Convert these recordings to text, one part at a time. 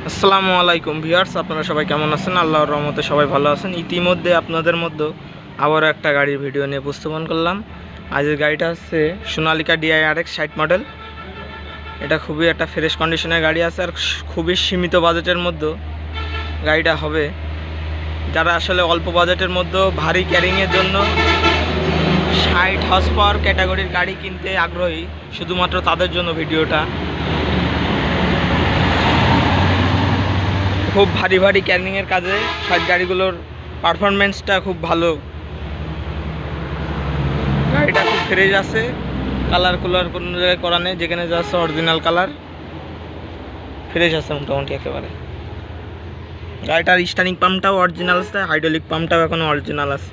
আসসালামু আলাইকুম ভিউয়ার্স, আপনারা সবাই কেমন আছেন? আল্লাহর রহমতে সবাই ভালো আছেন। ইতিমধ্যে আপনাদের মধ্যে আবারও একটা গাড়ির ভিডিও নিয়ে উপস্থাপন করলাম। আজকের গাড়িটা হচ্ছে সোনালিকা DI-RX 60 মডেল। এটা খুবই একটা ফ্রেশ কন্ডিশনের গাড়ি আছে, আর খুবই সীমিত বাজেটের মধ্যে গাড়িটা হবে। যারা আসলে অল্প বাজেটের মধ্যে ভারী ক্যারিংয়ের জন্য 60 হর্স পাওয়ার ক্যাটাগরির গাড়ি কিনতে আগ্রহী, শুধুমাত্র তাদের জন্য ভিডিওটা। খুব ভারী ভারী ক্যারিংয়ের কাজে 60 গাড়িগুলোর পারফরমেন্সটা খুব ভালো। গাড়িটা খুব ফ্রেশ আছে, কালার কুলার কোনো জায়গায় করা নেই, যেখানে যা আছে অরিজিনাল কালার, ফ্রেশ আছে মোটামুটি একেবারে। গাড়িটার স্টার্নিং পাম্পটাও অরিজিনাল আছে, হাইড্রোলিক পাম্পটাও এখনও অরিজিনাল আছে।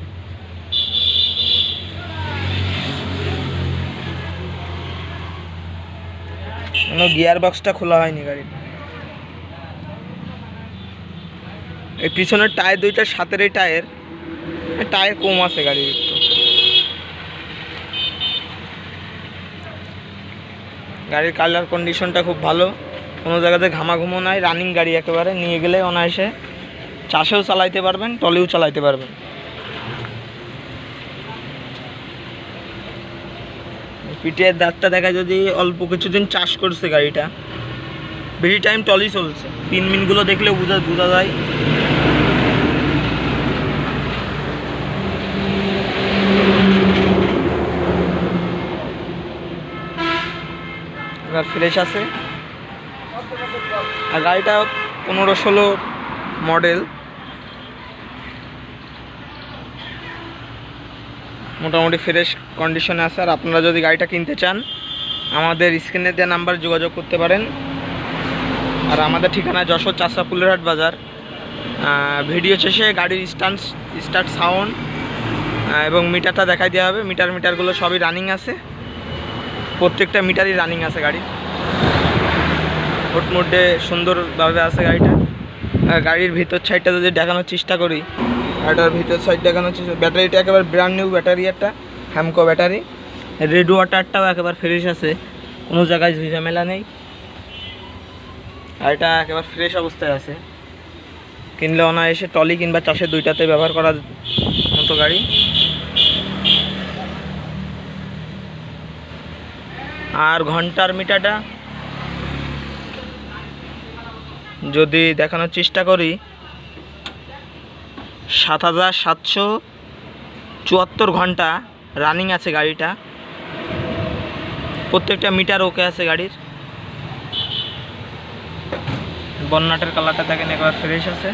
কোনো গিয়ার বক্সটা খোলা হয়নি গাড়ির। এই পিছনের টায়ার দুইটার সাথের এই টায়ার কম আছে গাড়ির একটু। গাড়ির কালার কন্ডিশনটা খুব ভালো, কোনো জায়গাতে ঘামাঘুমো নাই, রানিং গাড়ি একেবারে। নিয়ে গেলে অনায়াসে চাষেও চালাইতে পারবেন, টলেও চালাইতে পারবেন। পিটিআর দাগটা দেখা, যদি অল্প কিছুদিন চাষ করছে গাড়িটা, বেশি টাইম টলই চলছে। পিন মিনগুলো দেখলেও বোঝা যায়। এবার ফ্রেশ আছে, আর গাড়িটা 15-16 মডেল, মোটামুটি ফ্রেশ কন্ডিশনে আছে। আর আপনারা যদি গাড়িটা কিনতে চান, আমাদের স্ক্রিনে দেওয়া নাম্বার যোগাযোগ করতে পারেন। আর আমাদের ঠিকানা যশোর চাষা ফুলেরহাট বাজার। ভিডিও শেষে গাড়ির স্টার্ট সাউন্ড এবং মিটারটা দেখাই দেওয়া হবে। মিটারগুলো সবই রানিং আছে, প্রত্যেকটা মিটারই রানিং আছে গাড়ি। হুট মোডে সুন্দরভাবে আছে গাড়িটা। গাড়ির ভিতর সাইডটা যদি দেখানোর চেষ্টা করি, গাড়িটার ভিতর সাইড দেখানোর চেষ্টা, ব্যাটারিটা একেবারে ব্র্যান্ড নিউ ব্যাটারি, একটা হ্যামকো ব্যাটারি। রেড ওয়াটারটাও একেবারে ফ্রেশ আছে, কোনো জায়গায় ঝামেলা নেই। গাড়িটা একেবারে ফ্রেশ অবস্থায় আছে। কিনলে অনায়াসে টলি কিংবা চাষের দুইটাতে ব্যবহার করার মতো গাড়ি। আর ঘন্টার মিটারটা যদি দেখানোর চেষ্টা করি, 7774 ঘন্টা রানিং আছে গাড়িটা। প্রত্যেকটা মিটার ওকে আছে গাড়ির। বন্নাটের কালারটা দেখেন, একবার ফ্রেশ আছে।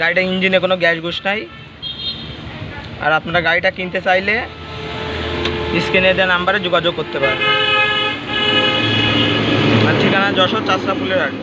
গাড়িটা ইঞ্জিনে কোনো গ্যাস ঘুষ নাই। আর আপনারা গাড়িটা কিনতে চাইলে স্ক্রিনে দেওয়া নাম্বারে যোগাযোগ করতে পারেন। আর ঠিকানা যশোর চাষরা ফুলেরহাট।